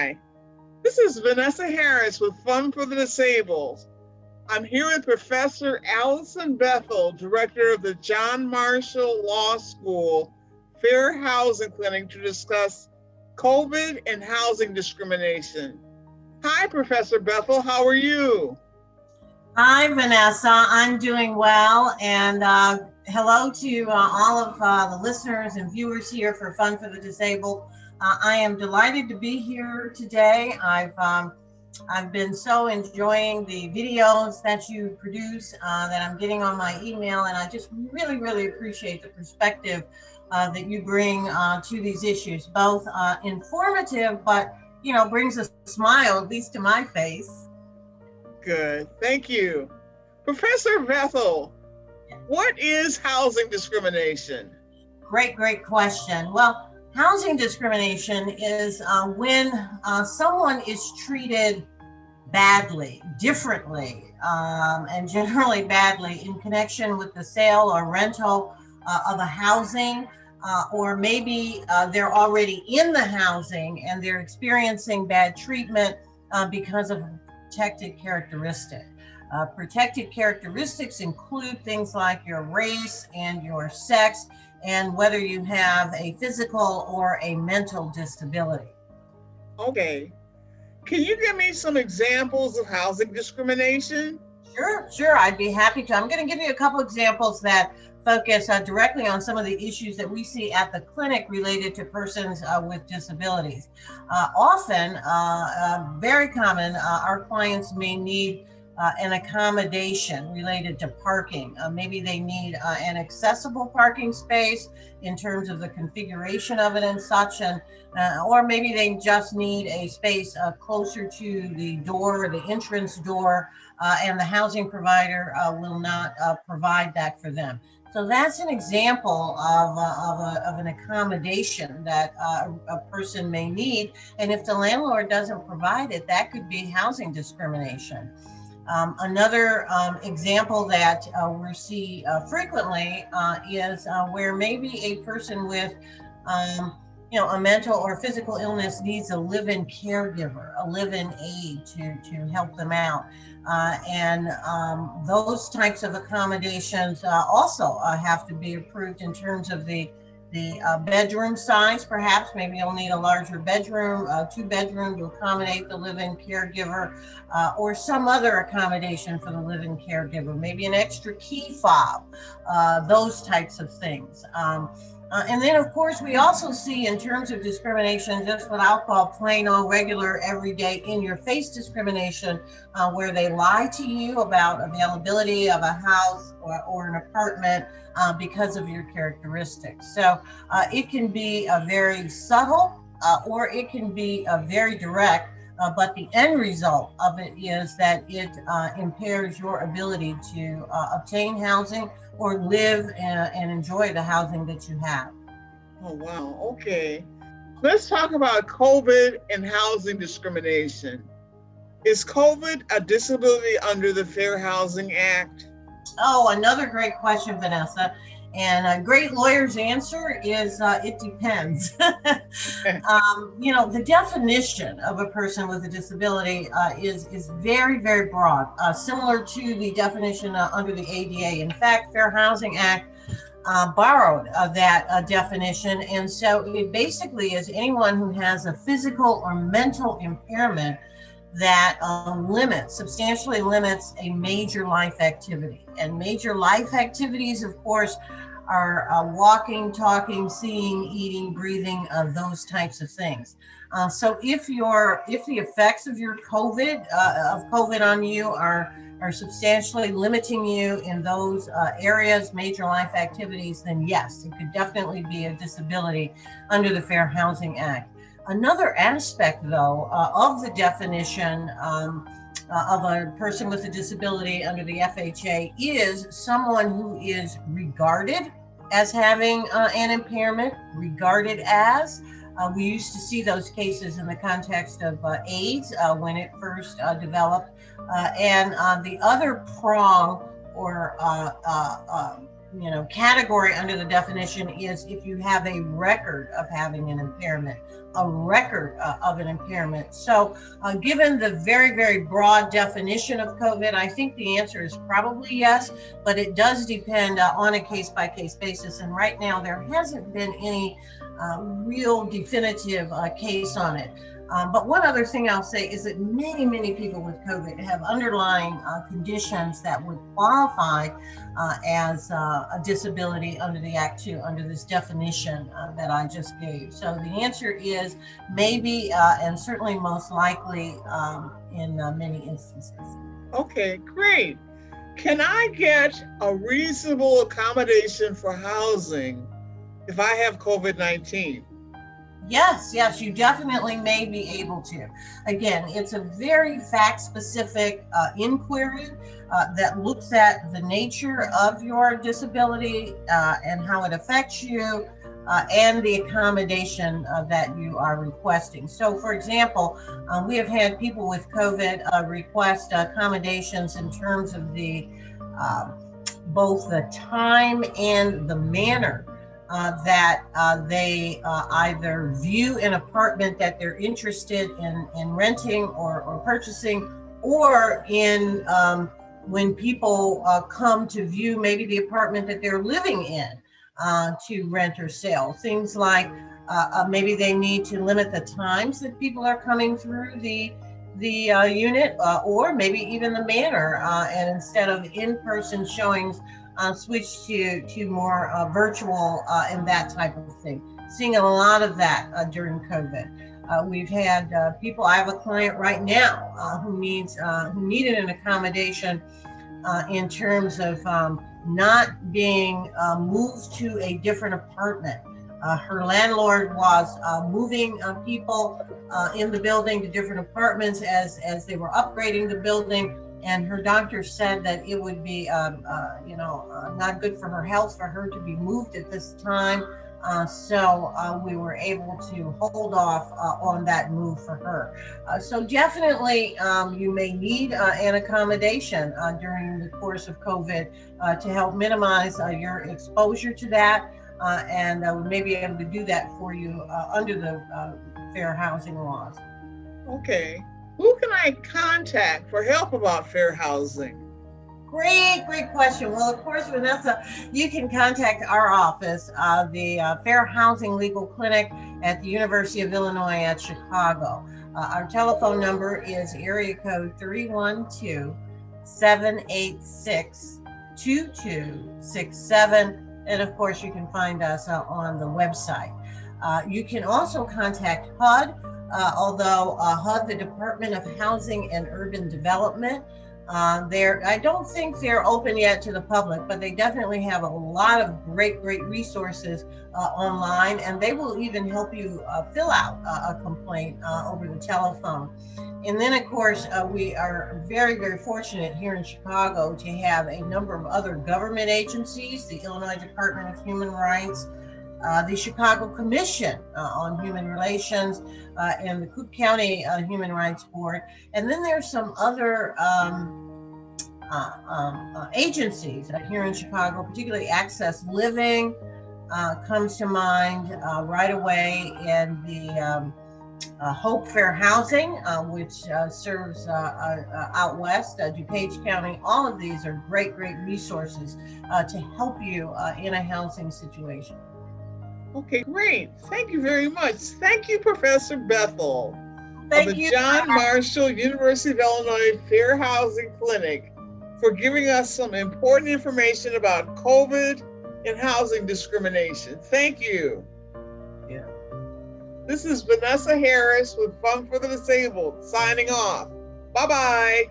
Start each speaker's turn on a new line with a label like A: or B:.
A: Hi, this is Vanessa Harris with Fun for the Disabled. I'm here with Professor Allison Bethel, Director of the John Marshall Law School Fair Housing Clinic, to discuss COVID and housing discrimination. Hi, Professor Bethel, how are you?
B: Hi, Vanessa. I'm doing well, and hello to all of the listeners and viewers here for Fun for the Disabled. I am delighted to be here today. I've been so enjoying the videos that you produce that I'm getting on my email, and I just really appreciate the perspective that you bring to these issues, both informative, but brings a smile, at least to my face.
A: Good, thank you. Professor Bethel, what is housing discrimination?
B: Great question. Well, housing discrimination is when someone is treated badly, differently, and generally badly in connection with the sale or rental of a housing, or maybe they're already in the housing and they're experiencing bad treatment because of protected characteristic. Protected characteristics include things like your race and your sex, and whether you have a physical or a mental disability.
A: Okay. Can you give me some examples of housing discrimination?
B: Sure. I'd be happy to. I'm going to give you a couple examples that focus directly on some of the issues that we see at the clinic related to persons with disabilities. Often, very common, our clients may need an accommodation related to parking. Maybe they need an accessible parking space in terms of the configuration of it and such, or maybe they just need a space closer to the door, the entrance door, and the housing provider will not provide that for them. So that's an example of an accommodation that a person may need. And if the landlord doesn't provide it, that could be housing discrimination. Another example that we see frequently is where maybe a person with a mental or physical illness needs a live-in caregiver, a live-in aide to help them out. And those types of accommodations also have to be approved in terms of the bedroom size. Perhaps maybe you'll need a larger bedroom, 2-bedroom to accommodate the live-in caregiver, or some other accommodation for the live-in caregiver, maybe an extra key fob, those types of things. And then, of course, we also see in terms of discrimination, just what I'll call plain old regular everyday in-your-face discrimination, where they lie to you about availability of a house or an apartment because of your characteristics. So it can be very subtle or it can be very direct, but the end result of it is that it impairs your ability to obtain housing or live and enjoy the housing that you have.
A: Oh, wow. Okay. Let's talk about COVID and housing discrimination. Is COVID a disability under the Fair Housing Act?
B: Oh, another great question, Vanessa. And a great lawyer's answer is it depends. The definition of a person with a disability is very broad, similar to the definition under the ADA. In fact, Fair Housing Act borrowed that definition. And so it basically is anyone who has a physical or mental impairment that substantially limits a major life activity. And major life activities, of course, are walking, talking, seeing, eating, breathing, those types of things. So if the effects of your COVID on you are substantially limiting you in those areas, major life activities, then yes, it could definitely be a disability under the Fair Housing Act. Another aspect, though, of the definition of a person with a disability under the FHA is someone who is regarded as having an impairment, regarded as. We used to see those cases in the context of AIDS when it first developed. And the other prong or category under the definition is if you have a record of having an impairment, a record of an impairment. So given the very, very broad definition of COVID, I think the answer is probably yes, but it does depend on a case-by-case basis. And right now there hasn't been any real definitive case on it. But one other thing I'll say is that many, many people with COVID have underlying conditions that would qualify as a disability under the Act 2, under this definition that I just gave. So the answer is maybe, and certainly most likely in many instances.
A: Okay, great. Can I get a reasonable accommodation for housing if I have COVID-19?
B: Yes, you definitely may be able to. Again, it's a very fact-specific inquiry that looks at the nature of your disability and how it affects you and the accommodation that you are requesting. So, for example, we have had people with COVID request accommodations in terms of the both the time and the manner that they either view an apartment that they're interested in renting or purchasing, or in when people come to view maybe the apartment that they're living in to rent or sell. Things like maybe they need to limit the times that people are coming through the unit, or maybe even the manner, and instead of in-person showings, switch to more virtual and that type of thing. Seeing a lot of that during COVID. We've had people, I have a client right now who needed an accommodation in terms of not being moved to a different apartment. Her landlord was moving people in the building to different apartments as they were upgrading the building. And her doctor said that it would be, not good for her health for her to be moved at this time. So we were able to hold off on that move for her. So definitely you may need an accommodation during the course of COVID to help minimize your exposure to that. And we may be able to do that for you under the fair housing laws.
A: Okay. Who can I contact for help about fair housing?
B: Great question. Well, of course, Vanessa, you can contact our office, the Fair Housing Legal Clinic at the University of Illinois at Chicago. Our telephone number is area code 312-786-2267. And of course, you can find us on the website. You can also contact HUD, although HUD, the Department of Housing and Urban Development, I don't think they're open yet to the public, but they definitely have a lot of great resources online, and they will even help you fill out a complaint over the telephone. And then, of course, we are very fortunate here in Chicago to have a number of other government agencies, the Illinois Department of Human Rights, the Chicago Commission on Human Relations, and the Cook County Human Rights Board. And then there's some other agencies here in Chicago, particularly Access Living comes to mind right away, and the Hope Fair Housing, which serves out west, DuPage County. All of these are great resources to help you in a housing situation.
A: Okay, great. Thank you very much. Thank you, Professor Bethel
B: Thank
A: of the
B: you.
A: John Marshall University of Illinois Fair Housing Clinic for giving us some important information about COVID and housing discrimination. Thank you.
B: Yeah.
A: This is Vanessa Harris with Fun for the Disabled signing off. Bye-bye.